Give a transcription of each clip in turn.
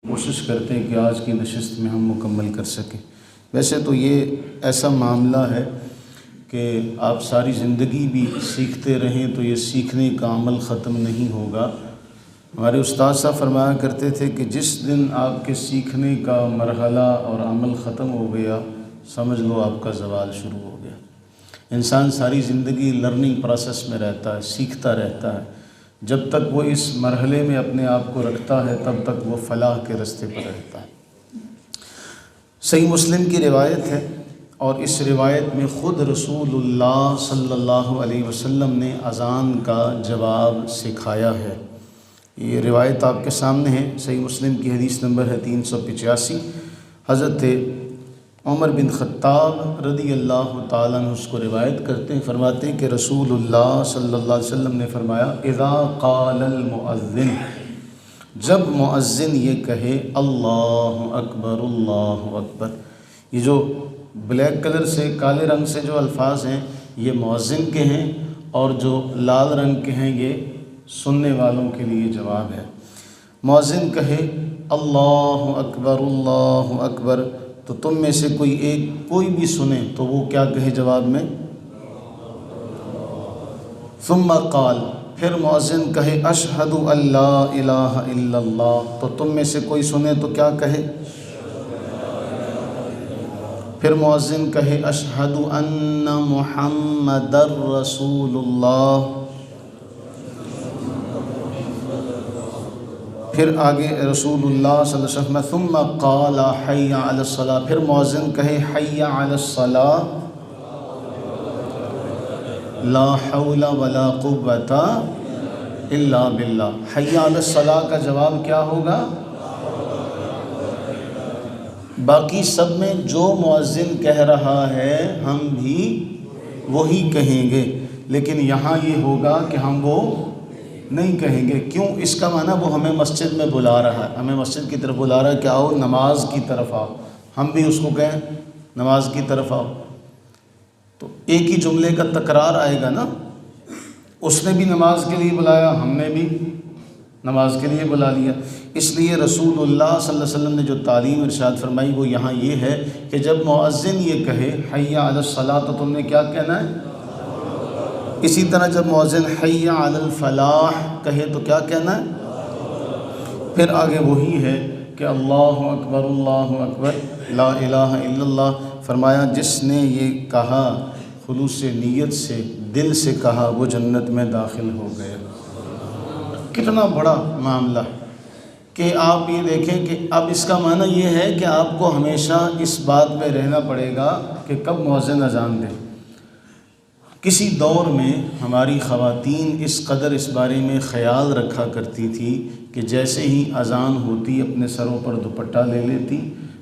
کوشش کرتے ہیں کہ آج کی نشست میں ہم مکمل کر سکیں۔ ویسے تو یہ ایسا معاملہ ہے کہ آپ ساری زندگی بھی سیکھتے رہیں تو یہ سیکھنے کا عمل ختم نہیں ہوگا۔ ہمارے استاد صاحب فرمایا کرتے تھے کہ جس دن آپ کے سیکھنے کا مرحلہ اور عمل ختم ہو گیا سمجھ لو آپ کا زوال شروع ہو گیا۔ انسان ساری زندگی لرننگ پروسیس میں رہتا ہے، سیکھتا رہتا ہے۔ جب تک وہ اس مرحلے میں اپنے آپ کو رکھتا ہے تب تک وہ فلاح کے راستے پر رہتا ہے۔ صحیح مسلم کی روایت ہے اور اس روایت میں خود رسول اللہ صلی اللہ علیہ وسلم نے اذان کا جواب سکھایا ہے۔ یہ روایت آپ کے سامنے ہے، صحیح مسلم کی حدیث نمبر ہے 385۔ حضرت عمر بن خطاب رضی اللہ تعالیٰ عنہ اس کو روایت کرتے ہیں، فرماتے ہیں کہ رسول اللہ صلی اللہ علیہ وسلم نے فرمایا اذا قال المؤذن، جب مؤذن یہ کہے اللہ اکبر اللہ اکبر۔ یہ جو بلیک کلر سے کالے رنگ سے جو الفاظ ہیں یہ مؤذن کے ہیں اور جو لال رنگ کے ہیں یہ سننے والوں کے لیے جواب ہے۔ مؤذن کہے اللہ اکبر تو تم میں سے کوئی بھی سنے تو وہ کیا کہے جواب میں؟ ثم قال، پھر مؤذن کہے اشہد ان لا الہ الا اللہ، تو تم میں سے کوئی سنے تو کیا کہے؟ پھر مؤذن کہے اشہد ان محمد رسول اللہ، پھر آگے رسول اللہ صلی اللہ علیہ وسلم ثم قال حی علی الصلاۃ، پھر مؤذن کہے حی علی الصلاۃ لا حول ولا قوۃ الا باللہ۔ حی علی الصلاۃ کا جواب کیا ہوگا؟ باقی سب میں جو مؤذن کہہ رہا ہے ہم بھی وہی کہیں گے، لیکن یہاں یہ ہوگا کہ ہم وہ نہیں کہیں گے۔ کیوں؟ اس کا معنی وہ ہمیں مسجد میں بلا رہا ہے، ہمیں مسجد کی طرف بلا رہا ہے کہ آؤ نماز کی طرف آؤ، ہم بھی اس کو کہیں نماز کی طرف آؤ۔ تو ایک ہی جملے کا تکرار آئے گا نا، اس نے بھی نماز کے لیے بلایا، ہم نے بھی نماز کے لیے بلا لیا۔ اس لیے رسول اللہ صلی اللہ علیہ وسلم نے جو تعلیم ارشاد فرمائی وہ یہاں یہ ہے کہ جب مؤذن یہ کہے حی علی الصلاۃ تو تم نے کیا کہنا ہے؟ اسی طرح جب مؤذن حی علی الفلاح کہے تو کیا کہنا ہے؟ پھر آگے وہی ہے کہ اللہ اکبر لا الہ الا اللہ۔ فرمایا جس نے یہ کہا خلوص نیت سے، دل سے کہا، وہ جنت میں داخل ہو گئے۔ کتنا بڑا معاملہ کہ آپ یہ دیکھیں کہ اب اس کا معنی یہ ہے کہ آپ کو ہمیشہ اس بات پہ رہنا پڑے گا کہ کب مؤذن اذان دے۔ کسی دور میں ہماری خواتین اس قدر اس بارے میں خیال رکھا کرتی تھی کہ جیسے ہی اذان ہوتی اپنے سروں پر دوپٹہ لے لیتی،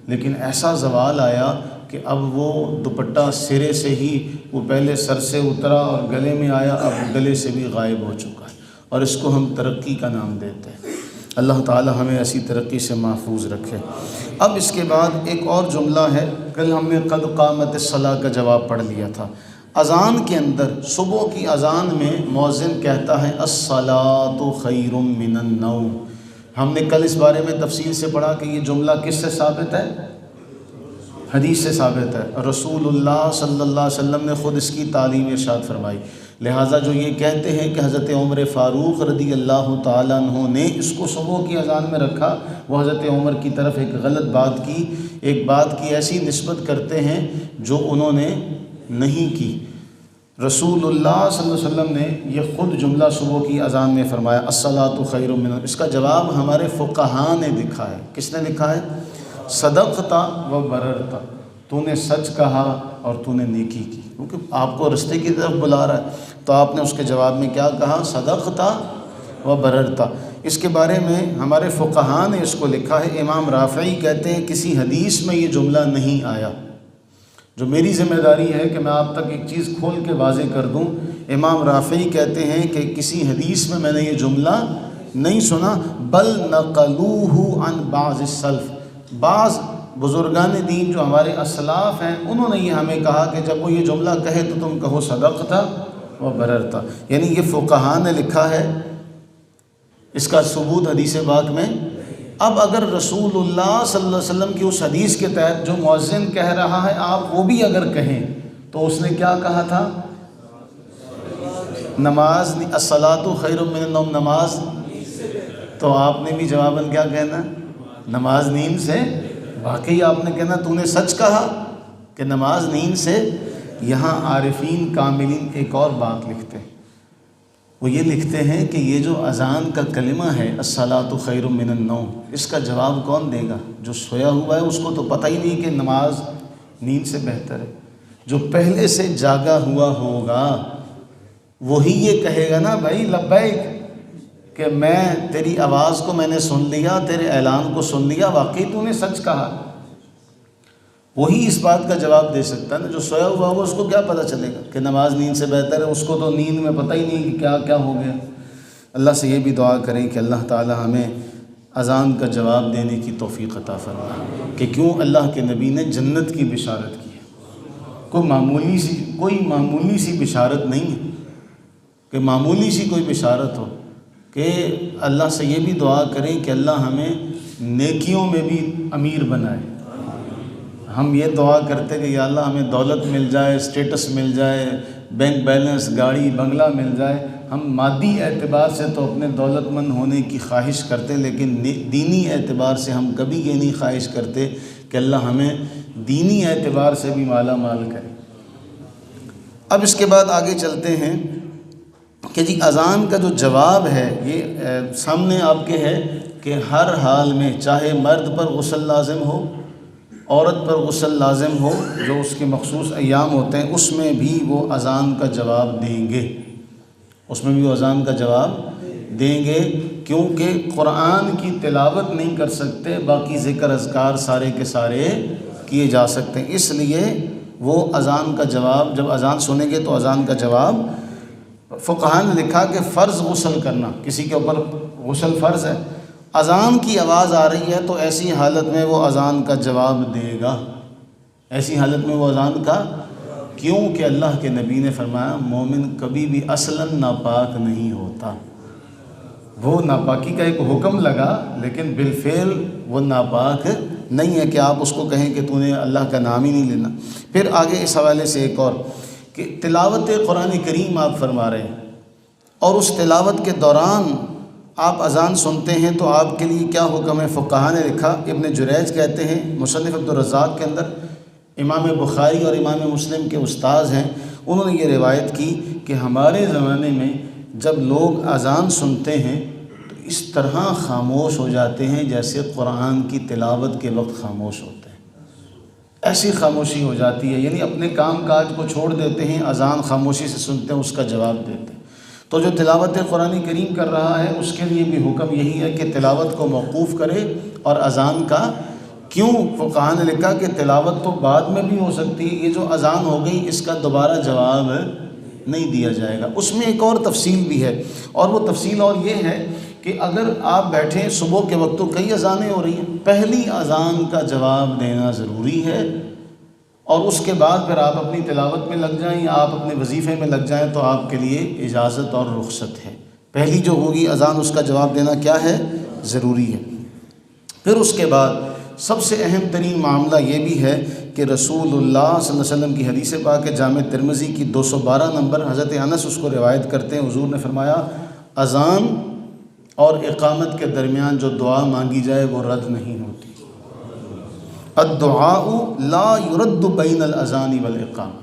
لیکن ایسا زوال آیا کہ اب وہ دوپٹہ سرے سے ہی وہ پہلے سر سے اترا اور گلے میں آیا، اب گلے سے بھی غائب ہو چکا ہے، اور اس کو ہم ترقی کا نام دیتے ہیں۔ اللہ تعالی ہمیں ایسی ترقی سے محفوظ رکھے۔ اب اس کے بعد ایک اور جملہ ہے، کل ہم نے قد قامت الصلاۃ کا جواب پڑھ لیا تھا۔ اذان کے اندر صبح کی اذان میں مؤذن کہتا ہے الصلاۃ خیر من النوم۔ ہم نے کل اس بارے میں تفصیل سے پڑھا کہ یہ جملہ کس سے ثابت ہے؟ حدیث سے ثابت ہے، رسول اللہ صلی اللہ علیہ وسلم نے خود اس کی تعلیم ارشاد فرمائی۔ لہٰذا جو یہ کہتے ہیں کہ حضرت عمر فاروق رضی اللہ تعالیٰ عنہ نے اس کو صبح کی اذان میں رکھا، وہ حضرت عمر کی طرف ایک غلط بات کی، ایک بات کی ایسی نسبت کرتے ہیں جو انہوں نے نہیں کی۔ رسول اللہ صلی اللہ علیہ وسلم نے یہ خود جملہ صبح کی اذان میں فرمایا الصلاۃ خیر من۔ اس کا جواب ہمارے فقہاء نے لکھا ہے۔ کس نے لکھا ہے؟ صدقت و بررت، تو نے سچ کہا اور تو نے نیکی کی، کیونکہ آپ کو رستے کی طرف بلا رہا ہے، تو آپ نے اس کے جواب میں کیا کہا؟ صدقت و بررت۔ اس کے بارے میں ہمارے فقہاء نے اس کو لکھا ہے۔ امام رافعی کہتے ہیں کسی حدیث میں یہ جملہ نہیں آیا۔ جو میری ذمہ داری ہے کہ میں آپ تک ایک چیز کھول کے واضح کر دوں، امام رافعی کہتے ہیں کہ کسی حدیث میں میں نے یہ جملہ نہیں سنا، بل نقلوہ عن بعض السلف، بعض بزرگان دین جو ہمارے اسلاف ہیں انہوں نے یہ ہمیں کہا کہ جب وہ یہ جملہ کہے تو تم کہو صدقت و بررت، یعنی یہ فقہاء نے لکھا ہے، اس کا ثبوت حدیث پاک میں اب اگر رسول اللہ صلی اللہ علیہ وسلم کی اس حدیث کے تحت جو مؤذن کہہ رہا ہے آپ وہ بھی اگر کہیں تو اس نے کیا کہا تھا؟ نماز الصلاۃ خیر من النوم، نماز، تو آپ نے بھی جواباً کیا کہنا؟ نماز نیند سے، واقعی آپ نے کہنا تو نے سچ کہا کہ نماز نیند سے۔ یہاں عارفین کاملین ایک اور بات لکھتے ہیں، وہ یہ لکھتے ہیں کہ یہ جو اذان کا کلمہ ہے الصلاۃ خیر من النوم، اس کا جواب کون دے گا؟ جو سویا ہوا ہے اس کو تو پتہ ہی نہیں کہ نماز نیند سے بہتر ہے، جو پہلے سے جاگا ہوا ہوگا وہی یہ کہے گا نا بھائی لبیک، کہ میں تیری آواز کو میں نے سن لیا، تیرے اعلان کو سن لیا، واقعی تو نے سچ کہا۔ وہی اس بات کا جواب دے سکتا ہے نا، جو سویا ہوا ہوگا اس کو کیا پتہ چلے گا کہ نماز نیند سے بہتر ہے، اس کو تو نیند میں پتہ ہی نہیں کہ کیا کیا ہو گیا۔ اللہ سے یہ بھی دعا کریں کہ اللہ تعالی ہمیں اذان کا جواب دینے کی توفیق عطا فرمائے، کہ کیوں اللہ کے نبی نے جنت کی بشارت کی ہے، کوئی معمولی سی بشارت نہیں ہے کہ معمولی سی کوئی بشارت ہو، کہ اللہ سے یہ بھی دعا کریں کہ اللہ ہمیں نیکیوں میں بھی امیر بنائے۔ ہم یہ دعا کرتے کہ یا اللہ ہمیں دولت مل جائے، اسٹیٹس مل جائے، بینک بیلنس، گاڑی بنگلہ مل جائے۔ ہم مادی اعتبار سے تو اپنے دولت مند ہونے کی خواہش کرتے، لیکن دینی اعتبار سے ہم کبھی یہ نہیں خواہش کرتے کہ اللہ ہمیں دینی اعتبار سے بھی مالا مال کرے۔ اب اس کے بعد آگے چلتے ہیں کہ جی اذان کا جو جواب ہے یہ سامنے آپ کے ہے کہ ہر حال میں، چاہے مرد پر غسل لازم ہو، عورت پر غسل لازم ہو، جو اس کے مخصوص ایام ہوتے ہیں اس میں بھی وہ اذان کا جواب دیں گے، اس میں بھی وہ اذان کا جواب دیں گے، کیونکہ قرآن کی تلاوت نہیں کر سکتے، باقی ذکر اذکار سارے کے سارے کیے جا سکتے ہیں، اس لیے وہ اذان کا جواب، جب اذان سنیں گے تو اذان کا جواب۔ فقہاء نے لکھا کہ فرض غسل کرنا، کسی کے اوپر غسل فرض ہے، اذان کی آواز آ رہی ہے تو ایسی حالت میں وہ اذان کا جواب دے گا، ایسی حالت میں وہ اذان کا، کیوں کہ اللہ کے نبی نے فرمایا مومن کبھی بھی اصلاً ناپاک نہیں ہوتا۔ وہ ناپاکی کا ایک حکم لگا لیکن بالفعل وہ ناپاک نہیں ہے کہ آپ اس کو کہیں کہ تو نے اللہ کا نام ہی نہیں لینا۔ پھر آگے اس حوالے سے ایک اور کہ تلاوت قرآن کریم آپ فرما رہے ہیں، اور اس تلاوت کے دوران آپ اذان سنتے ہیں تو آپ کے لیے کیا حکم ہے؟ فقہاء نے لکھا، ابن جریج کہتے ہیں مصنف عبدالرزاق کے اندر، امام بخاری اور امام مسلم کے استاذ ہیں، انہوں نے یہ روایت کی کہ ہمارے زمانے میں جب لوگ اذان سنتے ہیں تو اس طرح خاموش ہو جاتے ہیں جیسے قرآن کی تلاوت کے وقت خاموش ہوتے ہیں، ایسی خاموشی ہو جاتی ہے، یعنی اپنے کام کاج کو چھوڑ دیتے ہیں، اذان خاموشی سے سنتے ہیں، اس کا جواب دیتے ہیں۔ تو جو تلاوت قرآن کریم کر رہا ہے اس کے لیے بھی حکم یہی ہے کہ تلاوت کو موقوف کرے، اور اذان کا کیوں؟ فقہاء نے لکھا کہ تلاوت تو بعد میں بھی ہو سکتی ہے، یہ جو اذان ہو گئی اس کا دوبارہ جواب نہیں دیا جائے گا۔ اس میں ایک اور تفصیل بھی ہے، اور وہ تفصیل اور یہ ہے کہ اگر آپ بیٹھیں صبح کے وقت تو کئی اذانیں ہو رہی ہیں، پہلی اذان کا جواب دینا ضروری ہے، اور اس کے بعد پھر آپ اپنی تلاوت میں لگ جائیں یا آپ اپنے وظیفے میں لگ جائیں تو آپ کے لیے اجازت اور رخصت ہے۔ پہلی جو ہوگی اذان اس کا جواب دینا کیا ہے؟ ضروری ہے۔ پھر اس کے بعد سب سے اہم ترین معاملہ یہ بھی ہے کہ رسول اللہ صلی اللہ علیہ وسلم کی حدیث پاک جامع ترمذی کی 212 نمبر، حضرت انس اس کو روایت کرتے ہیں، حضور نے فرمایا اذان اور اقامت کے درمیان جو دعا مانگی جائے وہ رد نہیں ہوتی۔ الدعاء لا يرد بین الاذان والاقامہ،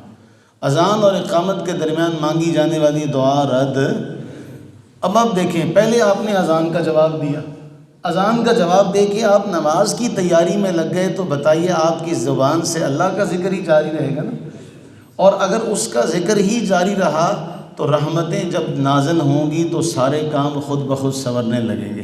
اذان اور اقامت کے درمیان مانگی جانے والی دعا رد۔ اب آپ دیکھیں، پہلے آپ نے اذان کا جواب دیا، اذان کا جواب دے کے آپ نماز کی تیاری میں لگ گئے، تو بتائیے آپ کی زبان سے اللہ کا ذکر ہی جاری رہے گا نا، اور اگر اس کا ذکر ہی جاری رہا تو رحمتیں جب نازل ہوں گی تو سارے کام خود بخود سنورنے لگیں گے۔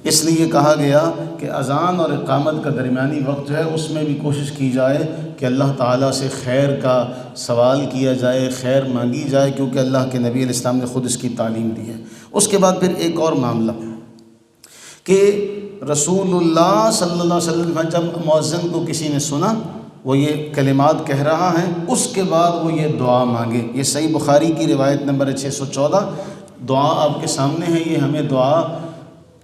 اس لیے کہا گیا کہ اذان اور اقامت کا درمیانی وقت جو ہے اس میں بھی کوشش کی جائے کہ اللہ تعالیٰ سے خیر کا سوال کیا جائے، خیر مانگی جائے، کیونکہ اللہ کے نبی علیہ السلام نے خود اس کی تعلیم دی ہے۔ اس کے بعد پھر ایک اور معاملہ کہ رسول اللہ صلی اللہ علیہ وسلم جب مؤذن کو کسی نے سنا وہ یہ کلمات کہہ رہا ہے، اس کے بعد وہ یہ دعا مانگے۔ یہ صحیح بخاری کی روایت نمبر 614، دعا آپ کے سامنے ہے، یہ ہمیں دعا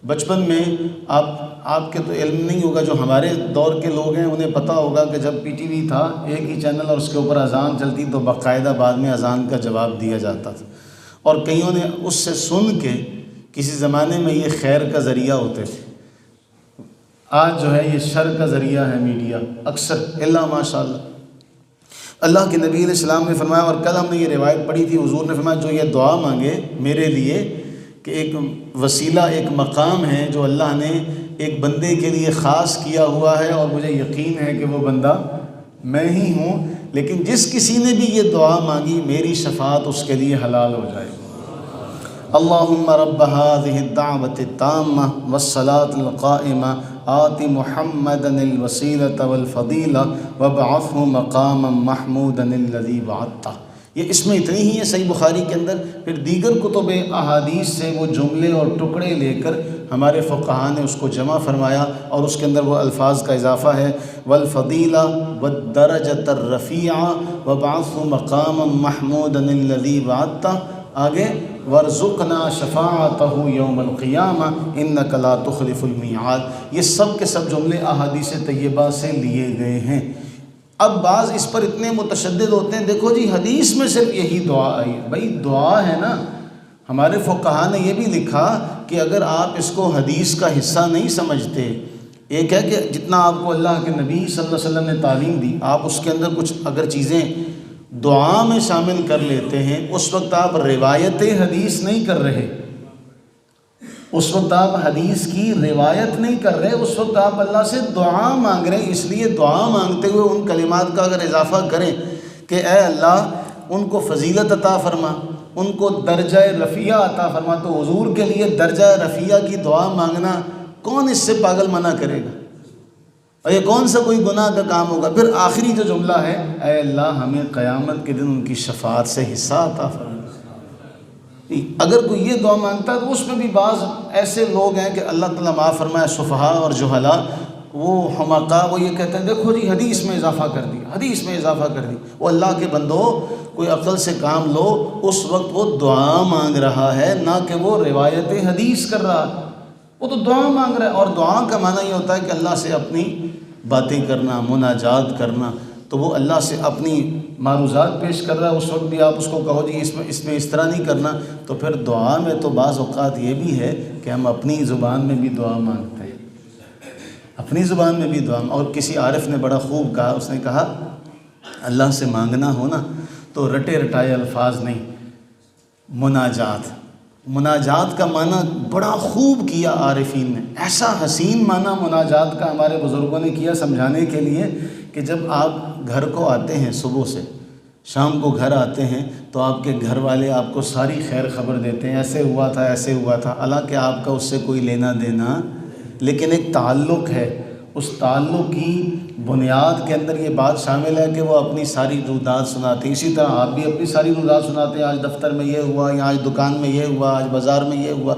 بچپن میں آپ کے تو علم نہیں ہوگا، جو ہمارے دور کے لوگ ہیں انہیں پتہ ہوگا کہ جب پی ٹی وی تھا ایک ہی چینل اور اس کے اوپر اذان چلتی تو باقاعدہ بعد میں اذان کا جواب دیا جاتا تھا، اور کئیوں نے اس سے سن کے کسی زمانے میں یہ خیر کا ذریعہ ہوتے تھے۔ آج جو ہے یہ شر کا ذریعہ ہے میڈیا اکثر، اللہ ماشاء اللہ۔ اللہ کے نبی علیہ السلام نے فرمایا، اور کل ہم نے یہ روایت پڑھی تھی، حضور نے فرمایا جو یہ دعا مانگے میرے لیے کہ ایک وسیلہ، ایک مقام ہے جو اللہ نے ایک بندے کے لیے خاص کیا ہوا ہے، اور مجھے یقین ہے کہ وہ بندہ میں ہی ہوں، لیکن جس کسی نے بھی یہ دعا مانگی میری شفاعت اس کے لیے حلال ہو جائے گی۔ اللہم رب هذه الدعوة التامة والصلاة القائمة آت محمدا الوسیلة والفضیلہ وابعثه مقاما محمودا الذی وعدتہ۔ یہ اس میں اتنی ہی ہے صحیح بخاری کے اندر، پھر دیگر کتب احادیث سے وہ جملے اور ٹکڑے لے کر ہمارے فقہاء نے اس کو جمع فرمایا، اور اس کے اندر وہ الفاظ کا اضافہ ہے والفضیلہ والدرجۃ الرفیعہ وابعثه مقاما محمودا الذی وعدتہ، آگے وارزقنا شفاعتہ یوم القیامہ انک لا تخلف المیعاد۔ یہ سب کے سب جملے احادیث طیبہ سے لیے گئے ہیں۔ اب بعض اس پر اتنے متشدد ہوتے ہیں، دیکھو جی حدیث میں صرف یہی دعا آئی، بھائی دعا ہے نا۔ ہمارے فقہاء نے یہ بھی لکھا کہ اگر آپ اس کو حدیث کا حصہ نہیں سمجھتے، ایک ہے کہ جتنا آپ کو اللہ کے نبی صلی اللہ علیہ وسلم نے تعلیم دی، آپ اس کے اندر کچھ اگر چیزیں دعا میں شامل کر لیتے ہیں، اس وقت آپ روایت حدیث نہیں کر رہے، اس وقت آپ حدیث کی روایت نہیں کر رہے، اس وقت آپ اللہ سے دعا مانگ رہے ہیں۔ اس لیے دعا مانگتے ہوئے ان کلمات کا اگر اضافہ کریں کہ اے اللہ ان کو فضیلت عطا فرما، ان کو درجہ رفیع عطا فرما، تو حضور کے لیے درجہ رفیع کی دعا مانگنا کون اس سے پاگل منع کرے گا، اور یہ کون سا کوئی گناہ کا کام ہوگا۔ پھر آخری جو جملہ ہے، اے اللہ ہمیں قیامت کے دن ان کی شفاعت سے حصہ عطا فرما۔ اگر کوئی یہ دعا مانگتا ہے تو اس میں بھی بعض ایسے لوگ ہیں کہ اللہ تعالیٰ معاف فرمائے، سفہاء اور جہلاء، وہ حمقاء، وہ یہ کہتے ہیں دیکھو جی حدیث میں اضافہ کر دی، حدیث میں اضافہ کر دی۔ وہ اللہ کے بندو کوئی عقل سے کام لو، اس وقت وہ دعا مانگ رہا ہے، نہ کہ وہ روایت حدیث کر رہا، وہ تو دعا مانگ رہا ہے۔ اور دعا کا معنی یہ ہوتا ہے کہ اللہ سے اپنی باتیں کرنا، مناجات کرنا، تو وہ اللہ سے اپنی معروضات پیش کر رہا ہے، اس وقت بھی آپ اس کو کہو جی اس میں اس طرح نہیں کرنا، تو پھر دعا میں تو بعض اوقات یہ بھی ہے کہ ہم اپنی زبان میں بھی دعا مانگتے ہیں، اپنی زبان میں بھی دعا۔ اور کسی عارف نے بڑا خوب کہا، اس نے کہا اللہ سے مانگنا ہو نا تو رٹے رٹائے الفاظ نہیں، مناجات کا معنی بڑا خوب کیا عارفین نے، ایسا حسین معنی مناجات کا ہمارے بزرگوں نے کیا سمجھانے کے لیے کہ جب آپ گھر کو آتے ہیں، صبح سے شام کو گھر آتے ہیں، تو آپ کے گھر والے آپ کو ساری خیر خبر دیتے ہیں، ایسے ہوا تھا ایسے ہوا تھا، حالانکہ آپ کا اس سے کوئی لینا دینا، لیکن ایک تعلق ہے، اس تعلق کی بنیاد کے اندر یہ بات شامل ہے کہ وہ اپنی ساری رودات سناتے ہیں۔ اسی طرح آپ بھی اپنی ساری رودات سناتے ہیں، آج دفتر میں یہ ہوا، یا آج دکان میں یہ ہوا، آج بازار میں یہ ہوا،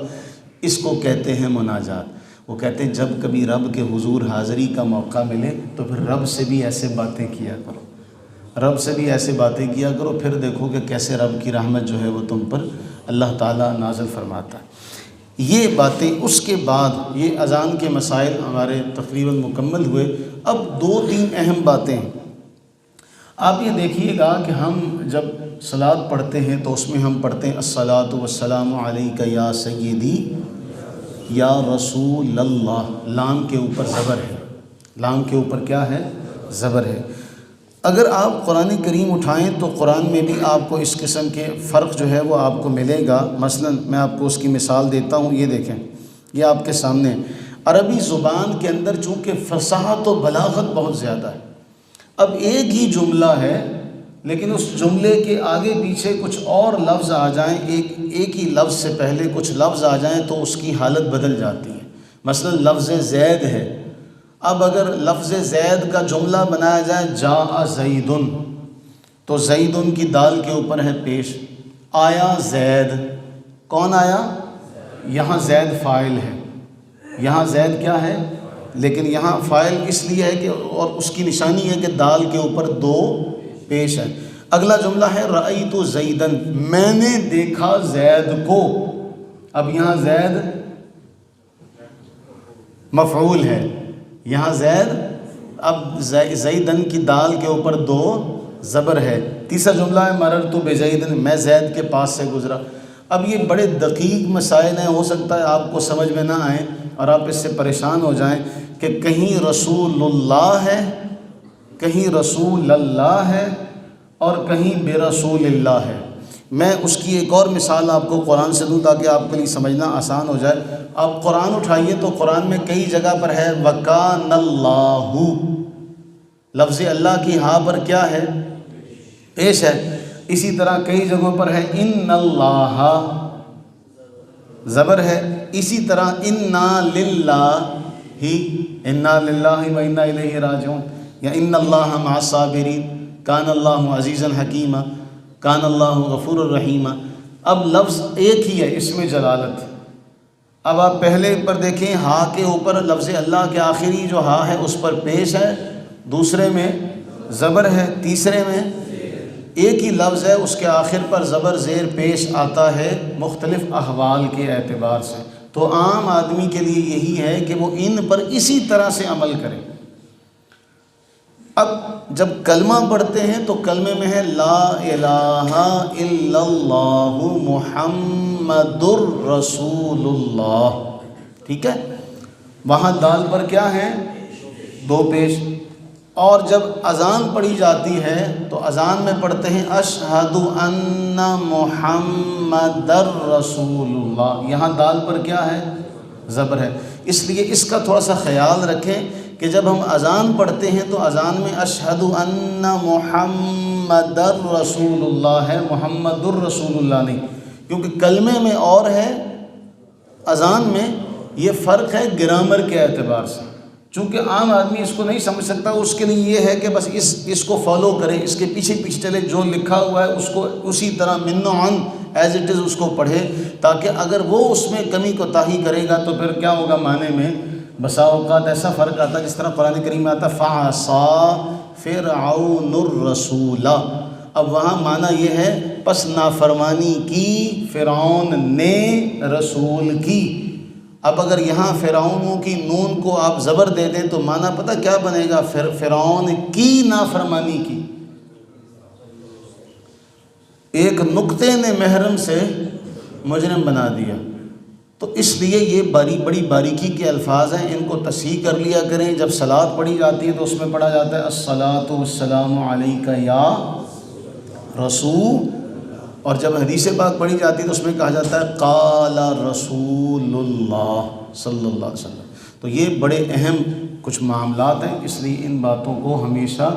اس کو کہتے ہیں مناجات۔ وہ کہتے ہیں جب کبھی رب کے حضور حاضری کا موقع ملے تو پھر رب سے بھی ایسے باتیں کیا کرو، رب سے بھی ایسے باتیں کیا کرو، پھر دیکھو کہ کیسے رب کی رحمت جو ہے وہ تم پر اللہ تعالیٰ نازل فرماتا ہے۔ یہ باتیں اس کے بعد یہ اذان کے مسائل ہمارے تقریباً مکمل ہوئے۔ اب 2-3 اہم باتیں ہیں۔ آپ یہ دیکھیے گا کہ ہم جب صلاۃ پڑھتے ہیں تو اس میں ہم پڑھتے ہیں الصلاۃ والسلام علیک یا سیدی یا رسول اللہ، لام کے اوپر زبر ہے، لام کے اوپر کیا ہے؟ زبر ہے۔ اگر آپ قرآن کریم اٹھائیں تو قرآن میں بھی آپ کو اس قسم کے فرق جو ہے وہ آپ کو ملے گا۔ مثلا میں آپ کو اس کی مثال دیتا ہوں، یہ دیکھیں، یہ آپ کے سامنے عربی زبان کے اندر چونکہ فصاحت و بلاغت بہت زیادہ ہے، اب ایک ہی جملہ ہے لیکن اس جملے کے آگے پیچھے کچھ اور لفظ آ جائیں، ایک ہی لفظ سے پہلے کچھ لفظ آ جائیں تو اس کی حالت بدل جاتی ہے۔ مثلا لفظ زید ہے، اب اگر لفظ زید کا جملہ بنایا جائے جاء زیدن، تو زیدن کی دال کے اوپر ہے پیش، آیا زید، کون آیا؟ یہاں زید فاعل ہے، یہاں زید کیا ہے؟ لیکن یہاں فاعل اس لیے ہے کہ اور اس کی نشانی ہے کہ دال کے اوپر 2 پیش ہے۔ اگلا جملہ ہے رأیت زیدن، میں نے دیکھا زید کو، اب یہاں زید مفعول ہے، یہاں زید، اب زیدن کی دال کے اوپر 2 زبر ہے۔ تیسرا جملہ ہے مررت بزیدن، میں زید کے پاس سے گزرا۔ اب یہ بڑے دقیق مسائل ہیں، ہو سکتا ہے آپ کو سمجھ میں نہ آئیں اور آپ اس سے پریشان ہو جائیں کہ کہیں رسول اللہ ہے، کہیں رسول اللہ ہے اور کہیں برسول اللہ ہے۔ میں اس کی ایک اور مثال آپ کو قرآن سے دوں تاکہ آپ کے لیے سمجھنا آسان ہو جائے۔ آپ قرآن اٹھائیے تو قرآن میں کئی جگہ پر ہے وَكَانَ اللَّهُ، لفظ اللہ کی ہاں پر کیا ہے؟ پیش ہے۔ اسی طرح کئی جگہوں پر ہے ان اللہ، زبر ہے۔ اسی طرح انا للہ، انا للہ و انا الیہ راجعون، یا ان اللہ مع الصابرین، کان اللہ عزیزا حکیما، کان اللہ غفور الرحیم۔ اب لفظ ایک ہی ہے، اس میں جلالت۔ اب آپ پہلے پر دیکھیں، ہاں کے اوپر لفظ اللہ کے آخری جو ہاں ہے اس پر پیش ہے، دوسرے میں زبر ہے، تیسرے میں ایک ہی لفظ ہے، اس کے آخر پر زبر زیر پیش آتا ہے مختلف احوال کے اعتبار سے۔ تو عام آدمی کے لیے یہی ہے کہ وہ ان پر اسی طرح سے عمل کرے۔ اب جب کلمہ پڑھتے ہیں تو کلمے میں ہے لا الہ الا اللہ محمد الرسول اللہ، ٹھیک ہے؟ وہاں دال پر کیا ہے؟ 2 پیش۔ اور جب اذان پڑھی جاتی ہے تو اذان میں پڑھتے ہیں اشہد ان محمد الرسول اللہ، یہاں دال پر کیا ہے؟ زبر ہے۔ اس لیے اس کا تھوڑا سا خیال رکھیں کہ جب ہم اذان پڑھتے ہیں تو اذان میں اشہد ان محمد الرسول اللہ ہے، محمد الرسول اللہ نہیں، کیونکہ کلمے میں اور ہے، اذان میں یہ فرق ہے گرامر کے اعتبار سے۔ چونکہ عام آدمی اس کو نہیں سمجھ سکتا، اس کے لیے یہ ہے کہ بس اس کو فالو کرے، اس کے پیچھے پیچھے چلے، جو لکھا ہوا ہے اس کو اسی طرح من عن ایز اٹ از اس کو پڑھے، تاکہ اگر وہ اس میں کمی کوتاہی کرے گا تو پھر کیا ہوگا معنی میں بسا اوقات ایسا فرق آتا ہے، جس طرح قرآن کریم میں آتا فَعَصَىٰ فِرْعَوْنُ الرَّسُولَ۔ اب وہاں معنی یہ ہے پس نافرمانی کی فرعون نے رسول کی۔ اب اگر یہاں فرعونوں کی نون کو آپ زبر دے دیں تو معنی پتہ کیا بنے گا؟ فرعون کی نافرمانی کی۔ ایک نقطے نے محرم سے مجرم بنا دیا۔ تو اس لیے یہ بڑی باریکی کے الفاظ ہیں، ان کو تصحیح کر لیا کریں۔ جب صلاۃ پڑھی جاتی ہے تو اس میں پڑھا جاتا ہے الصلاۃ والسلام علیک یا رسول، اور جب حدیث پاک پڑھی جاتی ہے تو اس میں کہا جاتا ہے قال رسول اللہ صلی اللہ علیہ وسلم۔ تو یہ بڑے اہم کچھ معاملات ہیں، اس لیے ان باتوں کو ہمیشہ